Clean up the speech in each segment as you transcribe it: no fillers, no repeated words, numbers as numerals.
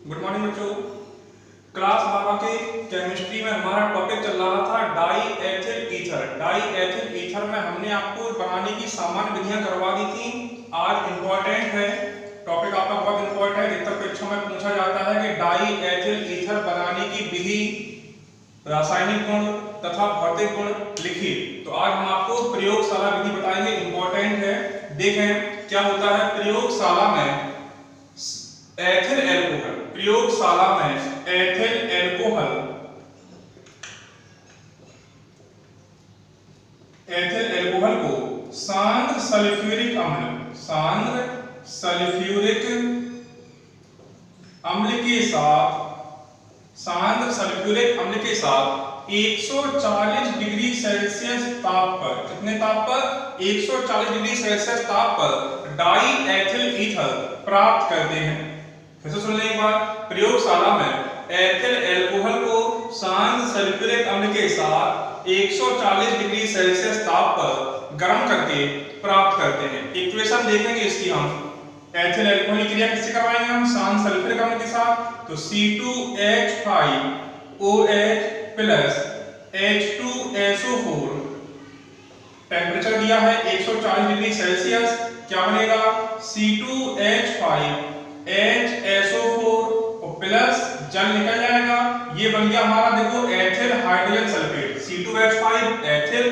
Good morning बच्चों। Class 12 के chemistry में हमारा टॉपिक चल रहा था die ethyl ether. Die ethyl ether में हमने आपको बनाने की सामान्य विधियां करवा दी थी। आज इंपॉर्टेंट है टॉपिक, आपका बहुत इंपॉर्टेंट है। अधिकतर परीक्षा में पूछा जाता है कि डाई एथिल ईथर बनाने की विधि, रासायनिक गुण तथा भौतिक गुण लिखिए। तो आज हम आपको प्रयोगशाला विधि बताएंगे, इंपॉर्टेंट है। देखें क्या होता है प्रयोगशाला में एथिल एल्कोहल। प्रयोगशाला में एथिल एल्कोहल को सांद्र सल्फ्यूरिक अम्ल के साथ 140 डिग्री सेल्सियस ताप पर, कितने ताप पर? 140 डिग्री सेल्सियस ताप पर डाई एथिल ईथर प्राप्त करते हैं। फिर से सुन लें एक बार। प्रयोगशाला में एथिल एल्कोहल को सांद्र सल्फ्यूरिक अम्ल के साथ 140 डिग्री सेल्सियस ताप पर गर्म करके प्राप्त करते हैं। इक्वेशन देखेंगे इसकी हम। एथिल एल्कोहल की क्रिया किससे करवाएंगे हम? सांद्र सल्फ्यूरिक अम्ल के साथ। तो C2H5OH प्लस H2SO4, टेम्परेचर दिया है 140 डिग्री सेल्सियस। क्या बनेगा? C2H5 HSO4 और प्लस जल निकल जाएगा। ये बन गया हमारा, देखो, ethyl hydrogen sulphate. C2H5 ethyl,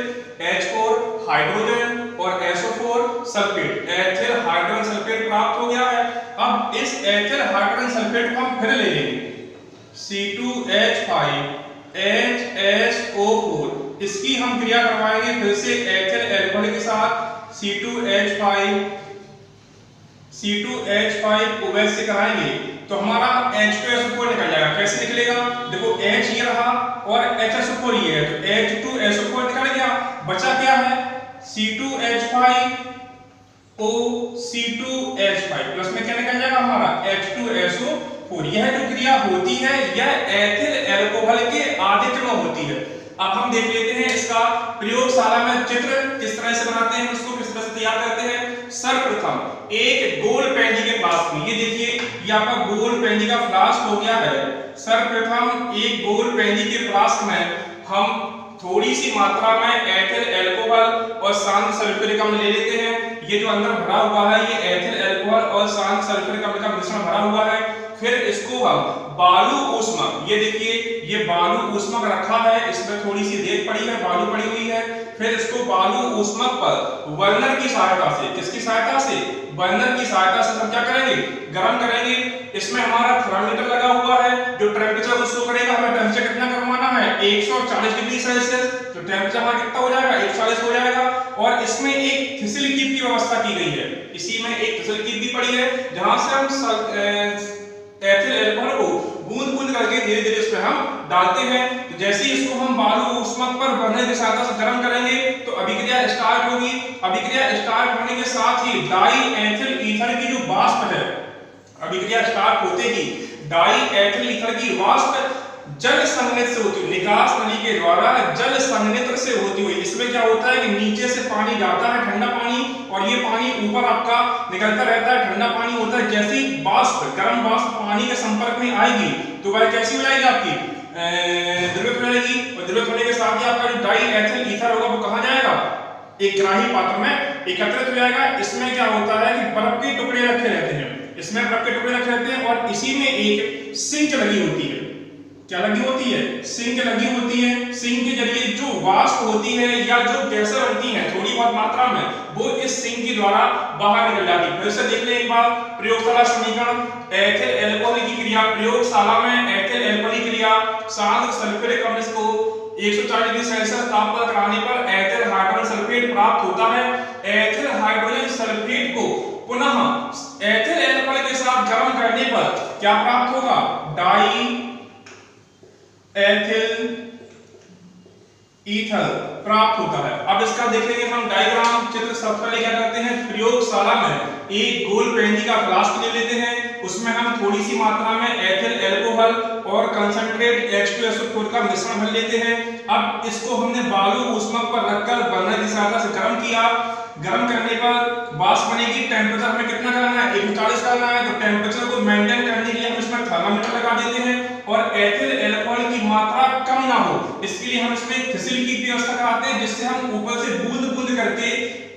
H4 hydrogen और SO4 sulphate, ethyl hydrogen sulphate प्राप्त हो गया है। अब इस एथिल हाइड्रोजन सल्फेट को हम फिर ले लेंगे, C2H5 HSO4, इसकी हम क्रिया करवाएंगे फिर से एथिल एल्कोहल के साथ। C2H5 OH से कराएंगे तो हमारा H2SO4 निकल जाएगा। कैसे निकलेगा? देखो, H ये रहा और HSO4 ये है, तो H2SO4 निकल गया। बचा क्या है? C2H5O C2H5 प्लस में क्या निकल जाएगा हमारा? H2SO4। यह जो क्रिया होती है यह एथिल एल्कोहल के आदित्य में होती है। अब हम देख लेते हैं इसका प्रयोगशाला में चित्र किस तरह से बनाते हैं, उसको किस तरह से तैयार करते हैं। सर्वप्रथम एक गोल पेंजी के फ्लास्क में, ये देखिए ये आपका गोल पेंजी का फ्लास्क हो गया है। सर्वप्रथम एक गोल पेंजी के फ्लास्क में हम थोड़ी सी मात्रा में एथिल एल्कोहल और सांद्र सल्फ्यूरिक अम्ल ले लेते हैं। ये जो अंदर भरा हुआ है ये एथिल एल्कोहल और सांद्र सल्फ्यूरिक अम्ल का मिश्रण भरा हुआ है। फिर इसको हम बालू ऊष्मक, ये देखिए ये बालू ऊष्मक रखा है, इसमें थोड़ी सी रेत पड़ी है, बालू पड़ी हुई है। फिर इसको बालू ऊष्मक पर बर्नर की सहायता से, किसकी सहायता से? बर्नर की सहायता से हम क्या करेंगे? गर्म करेंगे। इसमें हमारा थर्मामीटर लगा हुआ है जो टेम्परेचर उसको करेगा। हमें टेम्परेचर कितना करवाना है? 140 डिग्री सेल्सियस। तो टेम्परेचर हमारा कितना हो जाएगा? 140 हो जाएगा। और इसमें एक थिसिल कीप की व्यवस्था की गई है। इसी में एक थिसिल कीप भी पड़ी है जहां से हम एथिल एल्कोहल को बूंद बूंद करके धीरे धीरे इसमें हम डालते हैं। तो जैसे ही इसको हम बालू ऊष्मक पर बर्नर की सहायता से गर्म करेंगे तो अभिक्रिया स्टार्ट होगी। अभिक्रिया स्टार्ट होने के साथ ही डाई एथिल ईथर की जो वाष्प है, अभिक्रिया स्टार्ट होते ही डाई एथिल ईथर की वाष्प जल संघनित्र से होती हुई, निकास नली के द्वारा जल संघनित्र से होती हुई, इसमें क्या होता है कि नीचे से पानी जाता है, ठंडा पानी, और ये पानी ऊपर आपका निकलता रहता है, ठंडा पानी होता है। जैसे ही वाष्प, गर्म वाष्प पानी के संपर्क में आएगी तो वह कैसी हो जाएगी? आपकी द्रवित हो जाएगी। और द्रवित होने के साथ ही आपका जो डाई एथिल ईथर होगा वो कहां जाएगा? एक ग्राही पात्र में एकत्रित हो जाएगा। इसमें क्या होता है कि बर्फ के टुकड़े रखे रहते हैं, इसमें बर्फ के टुकड़े रखे रहते हैं और इसी में एक सिंक लगी होती है। क्या लगी होती है? सिंक लगी होती है। सिंक के जरिए जो वाष्प होती है या जो गैसें बनती हैं थोड़ी बहुत मात्रा में, वो इस सिंक के द्वारा बाहर निकल जाती है। फिर से देख लें एक बार प्रयोगशाला समीकरण। एथिल एल्कोहल की क्रिया प्रयोगशाला में, एथिल एल्कोहल की क्रिया सांद्र सल्फ्यूरिक अम्ल को 140 डिग्री सेल्सियस ताप पर कराने पर एथिल हाइड्रोजन सल्फेट प्राप्त होता है। एथिल हाइड्रोजन सल्फेट को पुनः एथिल एल्कोहल के साथ गर्म करने पर क्या प्राप्त होगा? डाई एथिल ईथर प्राप्त होता है। अब इसका देखेंगे हम डायग्राम, चित्र। सबसे पहले क्या करते हैं, प्रयोगशाला में एक गोल पेंजी का फ्लास्क ले लेते हैं, उसमें हम थोड़ी सी मात्रा में एथिल एल्कोहल और कंसंट्रेट H2SO4 का मिश्रण भर लेते हैं। अब इसको हमने बालू ऊष्मक पर रखकर बर्नर की सहायता से गर्म किया। गर्म करने पर वाष्प बनेगी। टेम्परेचर हमें कितना करना है? 140 करना है। तो टेम्परेचर को मेंटेन करने के लिए हम इसमें थर्मामीटर लगा देते हैं और एथिल अल्कोहल की मात्रा कम ना हो इसके लिए हम इसमें थिसिल की व्यवस्था कराते हैं, जिससे हम ऊपर से बूंद बूंद करके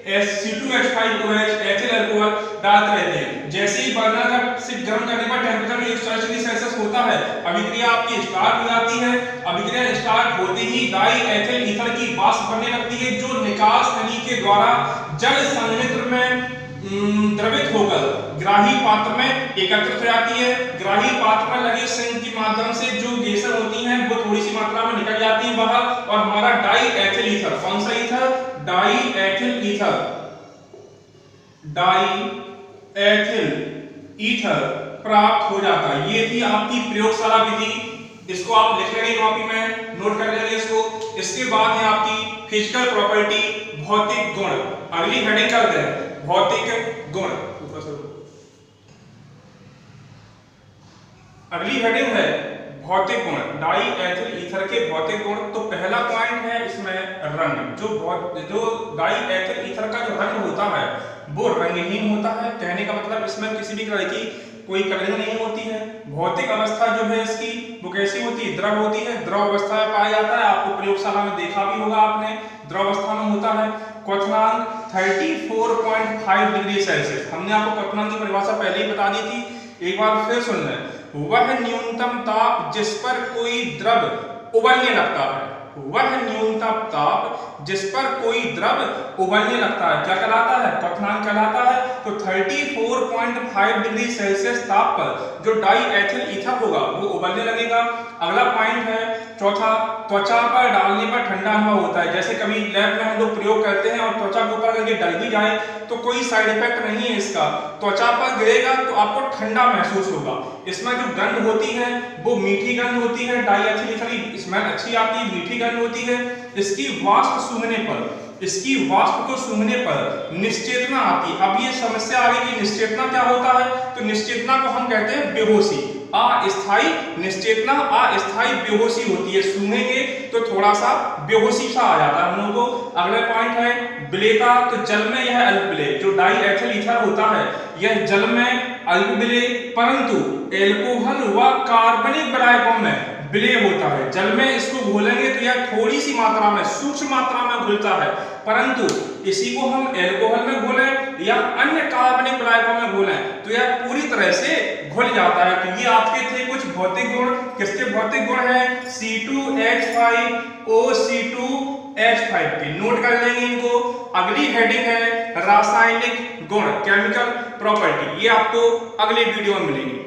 C2H5OH एथिल अल्कोहल डालते रहते हैं। जैसे ही बर्नर का से गर्म करने पर टेंपरेचर 140 डिग्री सेल्सियस होता है, अभिक्रिया आपकी स्टार्ट हो जाती है। अभिक्रिया स्टार्ट होते ही डाई एथिल ईथर की वाष्प बनने लगती है, जो निकास नली के द्वारा जल संघनित्र में द्रवित होकर ग्राही पात्र में एकत्रित हो जाती है। ग्राही पात्र में लगे सिंक के माध्यम से जो गैसें होती हैं वो थोड़ी सी मात्रा में निकल जाती है बाहर और हमारा डाई एथिल ईथर, कौन सा ether? Die ethyl ether, die ethyl ether प्राप्त हो जाता है। ये थी आपकी प्रयोगशाला विधि, इसको आप लिख लेंगे कॉपी में, नोट कर लेंगे इसको। इसके बाद है आपकी फिजिकल प्रॉपर्टी, भौतिक गुण। अगली हेडिंग करते हैं भौतिक गुण। अगली हेडिंग है भौतिक गुण, डाई एथिल ईथर के भौतिक गुण। तो पहला पॉइंट है इसमें रंग। जो डाई एथिल ईथर का जो रंग होता है वो रंगहीन होता है। कहने का मतलब इसमें किसी भी तरह की कोई कलरिंग नहीं होती है। भौतिक अवस्था जो है इसकी वो कैसी होती है? द्रव होती है, द्रव अवस्था में पाया जाता है। आपको प्रयोगशाला में देखा भी होगा आपने, द्रव अवस्था में होता है। क्वथनांक 34.5 डिग्री सेल्सियस। हमने आपको क्वथनांक की परिभाषा पहले ही बता दी थी, एक बार फिर सुन लें। वह न्यूनतम ताप जिस पर कोई द्रव उबलने लगता है, वह न्यूनतम ताप जिस पर कोई द्रव उबलने लगता है क्या कहलाता है? क्वथनांक कहलाता है। तो 34.5 डिग्री सेल्सियस ताप पर जो डाई एथिल ईथर होगा वो उबलने लगेगा। अगला पॉइंट है चौथा, त्वचा पर डालने पर ठंडा अनुभव होता है। जैसे कभी लैब में हम लोग प्रयोग करते हैं और त्वचा के ऊपर अगर ये डल भी जाए तो कोई साइड इफेक्ट नहीं है इसका। त्वचा पर गिरेगा तो आपको ठंडा महसूस होगा। इसमें जो गंध होती है वो मीठी गंध होती है, डाई एथिल ईथर की स्मेल अच्छी आती है, मीठी गंध होती है। इसकी वाष्प सूंघने पर, इसकी वाष्प को सूंघने पर निश्चेतना आती है। अब ये समस्या आ गई कि निश्चेतना क्या होता है? तो निश्चेतना को हम कहते हैं बेहोशी। अस्थायी निश्चेतना, अस्थायी बेहोशी होती है। सूंघेंगे तो थोड़ा सा बेहोशी सा आ जाता है हम लोगों को। अगला पॉइंट है विलेयता। तो जल में यह अल्प विलेय, जो डाई एथिल ईथर होता है यह जल में अल्प विलेय, परंतु एल्कोहल व कार्बनिक विलायकों में विलेय होता है। जल में इसको घोलेंगे तो यह थोड़ी सी मात्रा में, सूक्ष्म मात्रा में घुलता है, परंतु इसी को हम एल्कोहल में घोलें या अन्य कार्बनिक विलायकों में घोलें तो यह पूरी तरह से घुल जाता है। तो ये आपके थे कुछ भौतिक गुण। किसके भौतिक गुण है? C2H5O C2H5 के। नोट कर लेंगे इनको। अगली हेडिंग है रासायनिक गुण, केमिकल प्रॉपर्टी। ये आपको अगले वीडियो में मिलेंगे।